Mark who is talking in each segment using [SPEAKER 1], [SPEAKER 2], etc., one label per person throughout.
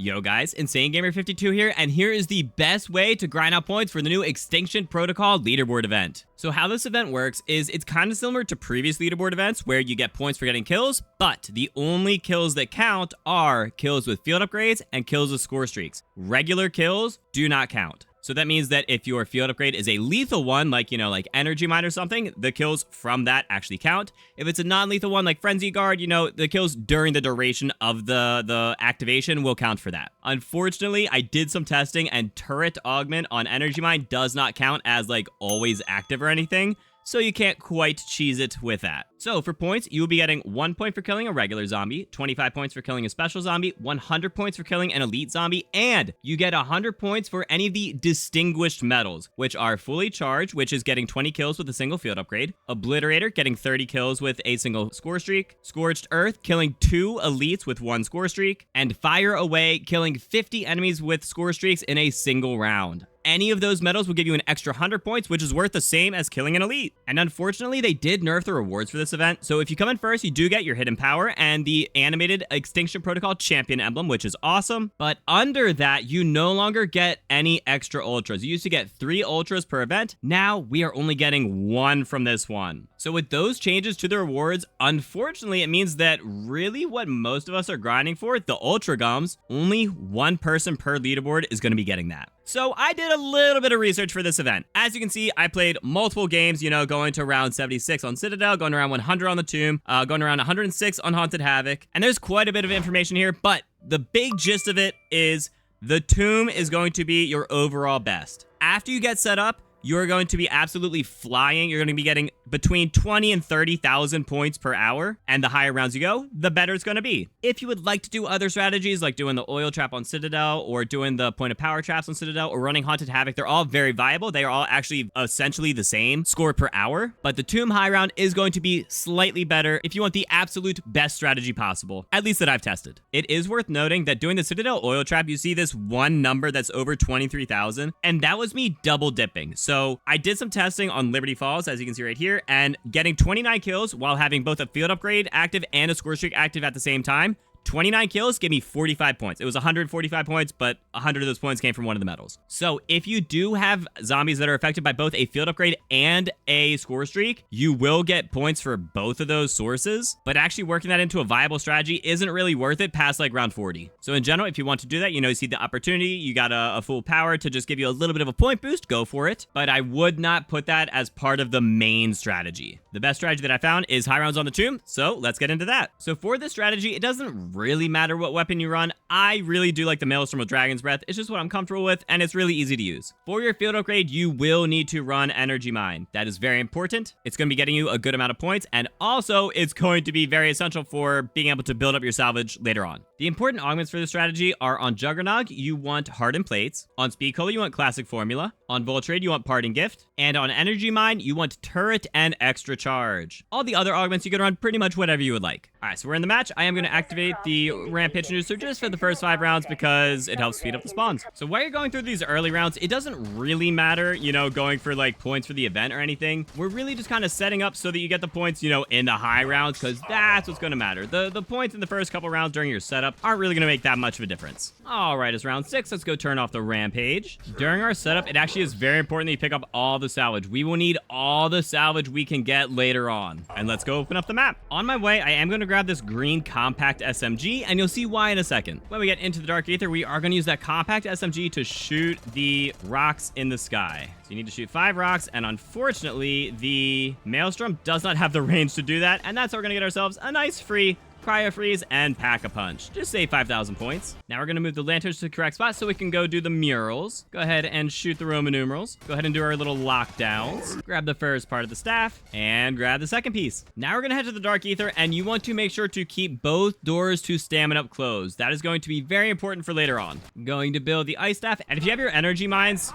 [SPEAKER 1] Yo guys, Insane Gamer 52 here, and here is the best way to grind out points for the new Extinction Protocol leaderboard event. So how this event works is it's kind of similar to previous leaderboard events where you get points for getting kills, but the only kills that count are kills with field upgrades and kills with score streaks. Regular kills do not count. So that means that if your field upgrade is a lethal one, like, like Energy Mine or something, the kills from that actually count. If it's a non-lethal one, like Frenzy Guard, the kills during the duration of the activation will count for that. Unfortunately, I did some testing, and Turret Augment on Energy Mine does not count as, like, always active or anything. So you can't quite cheese it with that. So for points, you will be getting 1 point for killing a regular zombie, 25 points for killing a special zombie, 100 points for killing an elite zombie, and you get 100 points for any of the distinguished medals, which are Fully Charged, which is getting 20 kills with a single field upgrade, Obliterator, getting 30 kills with a single score streak, Scorched Earth, killing 2 elites with 1 score streak, and Fire Away, killing 50 enemies with score streaks in a single round. Any of those medals will give you an extra 100 points, which is worth the same as killing an elite. And unfortunately, they did nerf the rewards for this event. So if you come in first, you do get your hidden power and the animated Extinction Protocol champion emblem, which is awesome. But under that, you no longer get any extra ultras. You used to get 3 ultras per event. Now we are only getting 1 from this one. So with those changes to the rewards, unfortunately, it means that really what most of us are grinding for, the ultra gums, only 1 person per leaderboard is going to be getting that. So I did a little bit of research for this event. As you can see, I played multiple games, going to round 76 on Citadel, going around 100 on the Tomb, going around 106 on Haunted Havoc. And there's quite a bit of information here, but the big gist of it is the Tomb is going to be your overall best. After you get set up, you're going to be absolutely flying. You're going to be getting between 20 and 30,000 points per hour. And the higher rounds you go, the better it's going to be. If you would like to do other strategies like doing the oil trap on Citadel or doing the point of power traps on Citadel or running Haunted Havoc, they're all very viable. They are all actually essentially the same score per hour. But the Tomb high round is going to be slightly better if you want the absolute best strategy possible, at least that I've tested. It is worth noting that doing the Citadel oil trap, you see this one number that's over 23,000. And that was me double dipping. So I did some testing on Liberty Falls, as you can see right here, and getting 29 kills while having both a field upgrade active and a score streak active at the same time. 29 kills gave me 45 points. It was 145 points, but 100 of those points came from one of the medals. So if you do have zombies that are affected by both a field upgrade and a score streak, you will get points for both of those sources, but actually working that into a viable strategy isn't really worth it past like round 40. So in general, if you want to do that, you see the opportunity, you got a full power to just give you a little bit of a point boost, go for it. But I would not put that as part of the main strategy. The best strategy that I found is high rounds on the Tomb, so let's get into that. So for this strategy, it doesn't really matter what weapon you run. I really do like the Maelstrom with Dragon's Breath. It's just what I'm comfortable with, and it's really easy to use. For your field upgrade, you will need to run Energy Mine. That is very important. It's going to be getting you a good amount of points, and also it's going to be very essential for being able to build up your salvage later on. The important augments for this strategy are on Juggernog, you want Hardened Plates. On Speed Cola, you want Classic Formula. On Volt Trade, you want Parting Gift. And on Energy Mine, you want Turret and Extra Charge. All the other augments, you can run pretty much whatever you would like. All right, so we're in the match. I am going to activate the Rampage Inducer just for the first 5 rounds because it helps speed up the spawns. So while you're going through these early rounds, it doesn't really matter, going for like points for the event or anything. We're really just kind of setting up so that you get the points, in the high rounds, because that's what's going to matter. The points in the first couple rounds during your setup aren't really going to make that much of a difference. All right, it's round 6. Let's go turn off the Rampage. During our setup, it actually is very important that you pick up all the salvage. We will need all the salvage we can get later on. And let's go open up the map. On my way, I am going to grab this green compact SMG, and you'll see why in a second. When we get into the Dark Aether, we are going to use that compact SMG to shoot the rocks in the sky. So you need to shoot 5 rocks, and unfortunately, the Maelstrom does not have the range to do that, and that's how we're going to get ourselves a nice free Cryo Freeze and Pack-a-Punch. Just save 5,000 points. Now we're going to move the lanterns to the correct spot so we can go do the murals. Go ahead and shoot the Roman numerals. Go ahead and do our little lockdowns. Grab the first part of the staff and grab the second piece. Now we're going to head to the Dark Aether, and you want to make sure to keep both doors to stamina up closed. That is going to be very important for later on. I'm going to build the ice staff, and if you have your energy mines,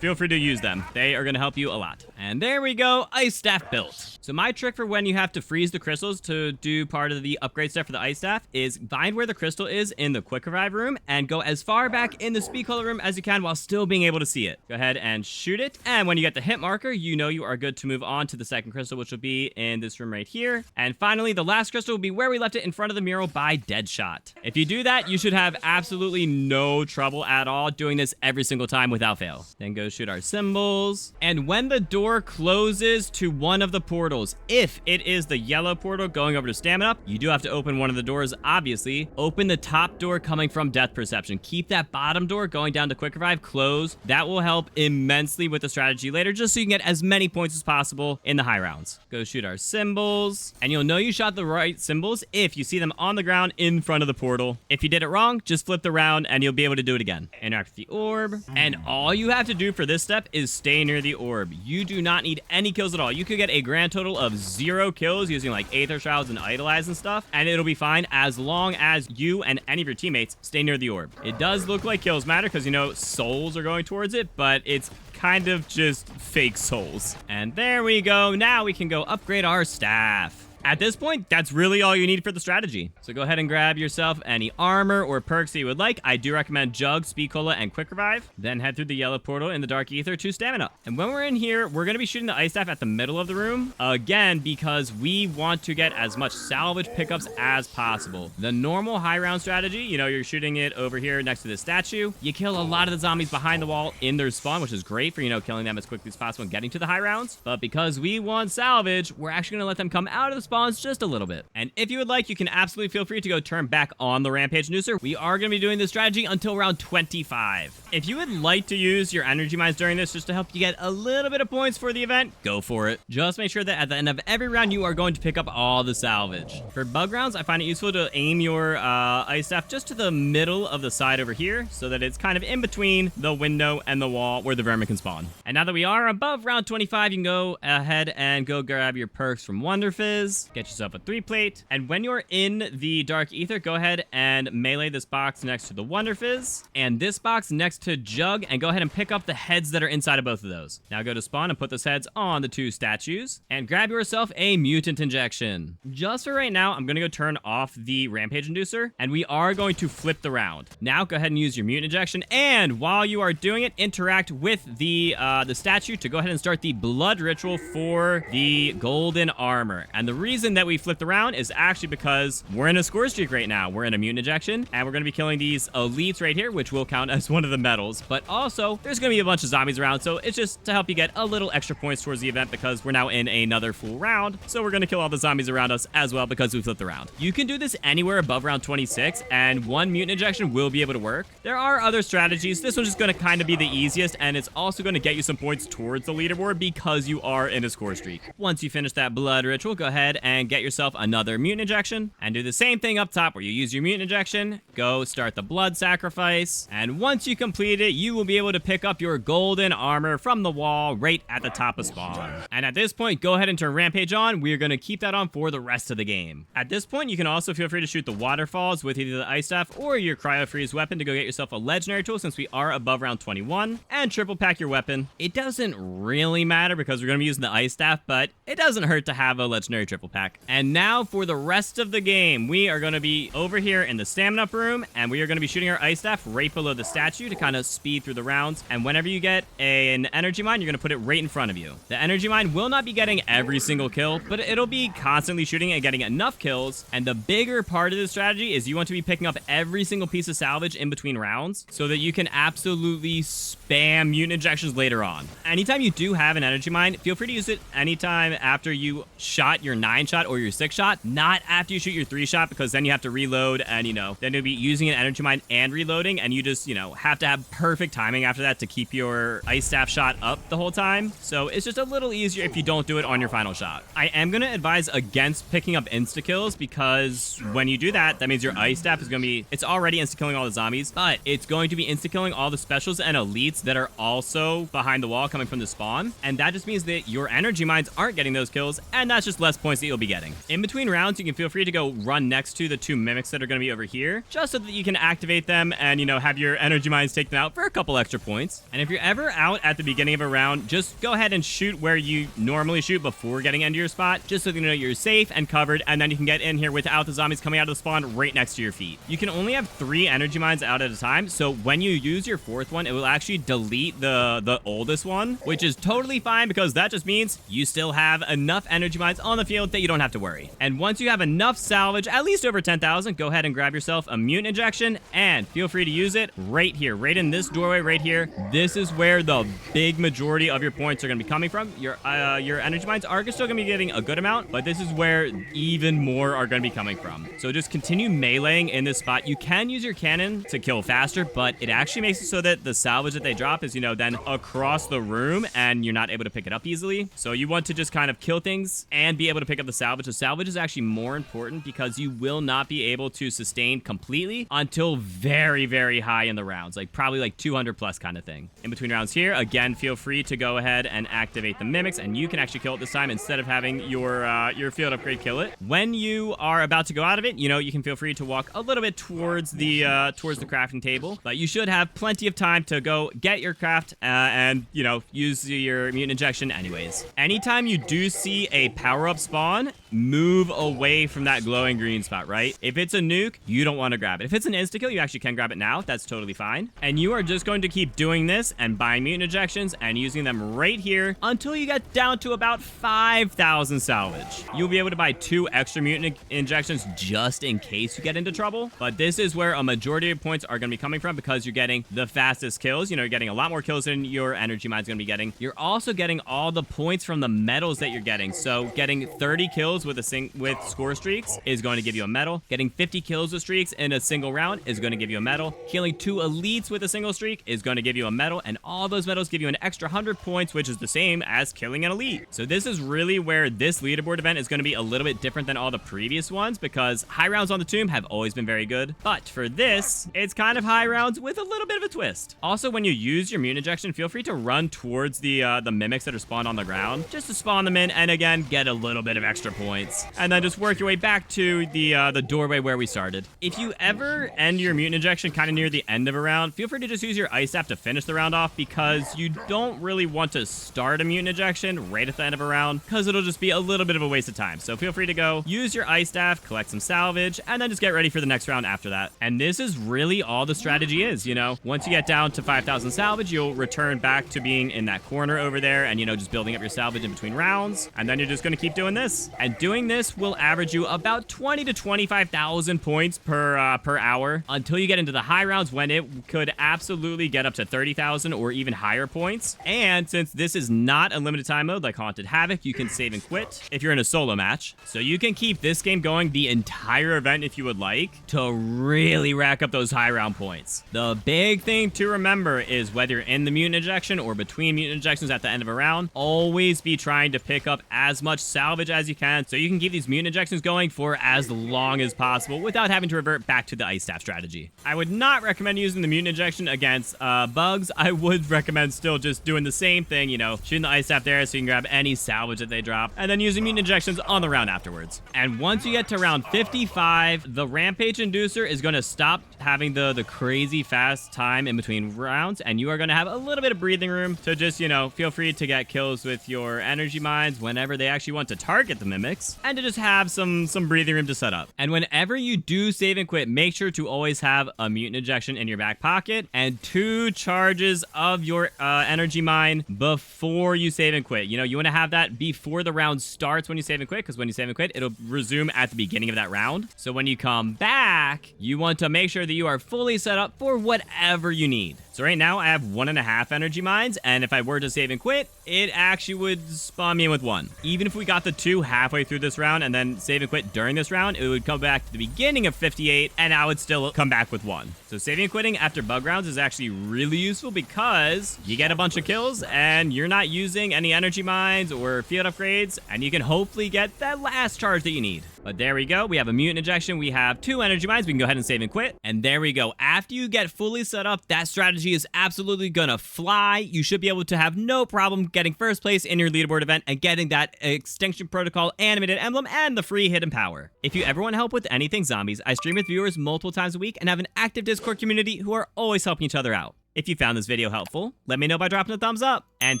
[SPEAKER 1] feel free to use them. They are going to help you a lot. And there we go, ice staff built. So my trick for when you have to freeze the crystals to do part of the upgrade upgrade step for the ice staff is find where the crystal is in the quick revive room and go as far back in the speed cola room as you can while still being able to see it. Go ahead and shoot it. And when you get the hit marker, you know you are good to move on to the second crystal, which will be in this room right here. And finally, the last crystal will be where we left it in front of the mural by Deadshot. If you do that, you should have absolutely no trouble at all doing this every single time without fail. Then go shoot our symbols. And when the door closes to one of the portals, if it is the yellow portal going over to stamina, you do have to open one of the doors, obviously. Open the top door coming from Death Perception. Keep that bottom door going down to Quick Revive closed. That will help immensely with the strategy later, just so you can get as many points as possible in the high rounds. Go shoot our symbols. And you'll know you shot the right symbols if you see them on the ground in front of the portal. If you did it wrong, just flip the round and you'll be able to do it again. Interact with the orb. And all you have to do for this step is stay near the orb. You do not need any kills at all. You could get a grand total of 0 kills using like Aether Shrouds and Idolize and stuff, and it'll be fine as long as you and any of your teammates stay near the orb. It does look like kills matter because, you know, souls are going towards it, but it's kind of just fake souls. And there we go. Now we can go upgrade our staff. At this point, that's really all you need for the strategy. So go ahead and grab yourself any armor or perks that you would like. I do recommend Jug, Speed Cola, and Quick Revive. Then head through the yellow portal in the Dark Ether to Stamina. And when we're in here, we're going to be shooting the ice staff at the middle of the room. Again, because we want to get as much salvage pickups as possible. The normal high round strategy, you know, you're shooting it over here next to the statue. You kill a lot of the zombies behind the wall in their spawn, which is great for, you know, killing them as quickly as possible and getting to the high rounds. But because we want salvage, we're actually going to let them come out of the spawn just a little bit. And if you would like, you can absolutely feel free to go turn back on the Rampage Inducer. We are going to be doing this strategy until round 25. If you would like to use your energy mines during this just to help you get a little bit of points for the event, go for it. Just make sure that at the end of every round, you are going to pick up all the salvage. For bug rounds, I find it useful to aim your ice staff just to the middle of the side over here so that it's kind of in between the window and the wall where the vermin can spawn. And now that we are above round 25, you can go ahead and go grab your perks from Wonder Fizz, get yourself a 3-plate, and when you're in the Dark Ether, go ahead and melee this box next to the Wonder Fizz, and this box next to Jug, and go ahead and pick up the heads that are inside of both of those. Now go to spawn and put those heads on the 2 statues, and grab yourself a Mutant Injection. Just for right now, I'm going to go turn off the Rampage Inducer, and we are going to flip the round. Now go ahead and use your Mutant Injection, and while you are doing it, interact with the statue to go ahead and start the Blood Ritual for the Golden Armor. And the reason that we flip the round is actually because we're in a score streak right now. We're in a Mutant Injection, and we're going to be killing these elites right here, which will count as one of the medals. But also, there's going to be a bunch of zombies around, so it's just to help you get a little extra points towards the event because we're now in another full round. So we're going to kill all the zombies around us as well because we flipped the round. You can do this anywhere above round 26, and 1 Mutant Injection will be able to work. There are other strategies. This one's just going to kind of be the easiest, and it's also going to get you some points towards the leaderboard because you are in a score streak. Once you finish that Blood Ritual, go ahead and get yourself another Mutant Injection, and do the same thing up top where you use your Mutant Injection, go start the Blood Sacrifice, and once you complete it, you will be able to pick up your Golden Armor from the wall right at the top of spawn. And at this point, go ahead and turn Rampage on. We're going to keep that on for the rest of the game. At this point, you can also feel free to shoot the Waterfalls with either the Ice Staff or your Cryo Freeze weapon to go get yourself a Legendary tool since we are above round 21, and triple pack your weapon. It doesn't really matter because we're going to be using the Ice Staff, but it doesn't hurt to have a Legendary triple pack. And now for the rest of the game, we are going to be over here in the Stamina Up room, and we are going to be shooting our Ice Staff right below the statue to kind of speed through the rounds. And whenever you get an Energy Mine, you're going to put it right in front of you. The Energy Mine will not be getting every single kill, but it'll be constantly shooting and getting enough kills. And the bigger part of the strategy is you want to be picking up every single piece of salvage in between rounds so that you can absolutely spam Mutant Injections later on. Anytime you do have an Energy Mine, feel free to use it anytime after you shot your 9-shot or your 6-shot, not after you shoot your 3-shot, because then you have to reload and, you know, then you'll be using an Energy Mine and reloading, and you just, you know, have to have perfect timing after that to keep your Ice Staff shot up the whole time. So it's just a little easier if you don't do it on your final shot. I am going to advise against picking up insta-kills because when you do that, that means your Ice Staff is going to be, it's already insta-killing all the zombies, but it's going to be insta-killing all the specials and elites that are also behind the wall coming from the spawn. And that just means that your Energy Mines aren't getting those kills, and that's just less points that you'll be getting. In between rounds, you can feel free to go run next to the 2 mimics that are going to be over here, just so that you can activate them and, you know, have your Energy Mines take take them out for a couple extra points. And if you're ever out at the beginning of a round, just go ahead and shoot where you normally shoot before getting into your spot, just so you know you're safe and covered, and then you can get in here without the zombies coming out of the spawn right next to your feet. You can only have 3 energy mines out at a time, so when you use your 4th one, it will actually delete the oldest one, which is totally fine because that just means you still have enough energy mines on the field that you don't have to worry. And once you have enough salvage, at least over 10,000, go ahead and grab yourself a mutant injection, and feel free to use it right here, right in this doorway right here. This is where the big majority of your points are going to be coming from. Your energy mines are still going to be getting a good amount, but this is where even more are going to be coming from. So just continue meleeing in this spot. You can use your cannon to kill faster, but it actually makes it so that the salvage that they drop is, you know, then across the room and you're not able to pick it up easily. So you want to just kind of kill things and be able to pick up the salvage. The salvage is actually more important because you will not be able to sustain completely until very, very high in the rounds, like probably like 200 plus kind of thing. In between rounds here, again, feel free to go ahead and activate the mimics, and you can actually kill it this time instead of having your field upgrade kill it. When you are about to go out of it, you know, you can feel free to walk a little bit towards the crafting table, but you should have plenty of time to go get your craft and, you know, use your mutant injection anyways. Anytime you do see a power-up spawn, move away from that glowing green spot, right? If it's a nuke, you don't want to grab it. If it's an insta-kill, you actually can grab it now. That's totally fine. And you are just going to keep doing this and buying mutant injections and using them right here until you get down to about 5,000 salvage. You'll be able to buy 2 extra mutant injections just in case you get into trouble. But this is where a majority of points are going to be coming from because you're getting the fastest kills. You know, you're getting a lot more kills than your energy mine's going to be getting. You're also getting all the points from the medals that you're getting. So getting 30 kills with score streaks is going to give you a medal. Getting 50 kills with streaks in a single round is going to give you a medal. Killing 2 elites with a single streak is going to give you a medal, and all those medals give you an extra 100 points, which is the same as killing an elite. So this is really where this leaderboard event is going to be a little bit different than all the previous ones because high rounds on the tomb have always been very good, but for this, it's kind of high rounds with a little bit of a twist. Also, when you use your mutant injection, feel free to run towards the mimics that are spawned on the ground just to spawn them in, and again, get a little bit of extra points, and then just work your way back to the doorway where we started. If you ever end your mutant injection kind of near the end of a round, feel free to just use your ice staff to finish the round off because you don't really want to start a mutant injection right at the end of a round because it'll just be a little bit of a waste of time. So feel free to go use your ice staff, collect some salvage, and then just get ready for the next round after that. And this is really all the strategy is, you know. Once you get down to 5,000 salvage, you'll return back to being in that corner over there and, you know, just building up your salvage in between rounds. And then you're just going to keep doing this. And doing this will average you about 20 to 25,000 points per hour until you get into the high rounds when it could absolutely get up to 30,000 or even higher points. And since this is not a limited time mode like Haunted Havoc, you can save and quit if you're in a solo match. So you can keep this game going the entire event if you would like to really rack up those high round points. The big thing to remember is whether you're in the mutant injection or between mutant injections at the end of a round, always be trying to pick up as much salvage as you can so you can keep these mutant injections going for as long as possible without having to revert back to the ice staff strategy. I would not recommend using the mutant injection against bugs. I would recommend still just doing the same thing, you know, shooting the ice staff there so you can grab any salvage that they drop, and then using mutant injections on the round afterwards. And once you get to round 55, the Rampage Inducer is going to stop having the crazy fast time in between rounds, and you are going to have a little bit of breathing room to just, you know, feel free to get kills with your energy mines whenever they actually want to target the mimics, and to just have some breathing room to set up. And whenever you do save and quit, make sure to always have a mutant injection in your back pocket and 2 charges of your energy mine before you save and quit. You know, you want to have that before the round starts when you save and quit, because when you save and quit, it'll resume at the beginning of that round. So when you come back, you want to make sure that you are fully set up for whatever you need. So right now I have 1.5 energy mines, and if I were to save and quit, it actually would spawn me in with 1. Even if we got the 2 halfway through this round and then save and quit during this round, it would come back to the beginning of 58, and I would still come back with 1. So saving and quitting after bug rounds is actually really useful because you get a bunch of kills and you're not using any energy mines or field upgrades, and you can hopefully get that last charge that you need. But there we go. We have a mutant injection. We have 2 energy mines. We can go ahead and save and quit. And there we go. After you get fully set up, that strategy is absolutely gonna fly. You should be able to have no problem getting first place in your leaderboard event and getting that Extinction Protocol animated emblem and the free hidden power. If you ever want help with anything zombies, I stream with viewers multiple times a week and have an active Discord community who are always helping each other out. If you found this video helpful, let me know by dropping a thumbs up, and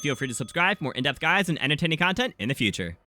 [SPEAKER 1] feel free to subscribe for more in-depth guides and entertaining content in the future.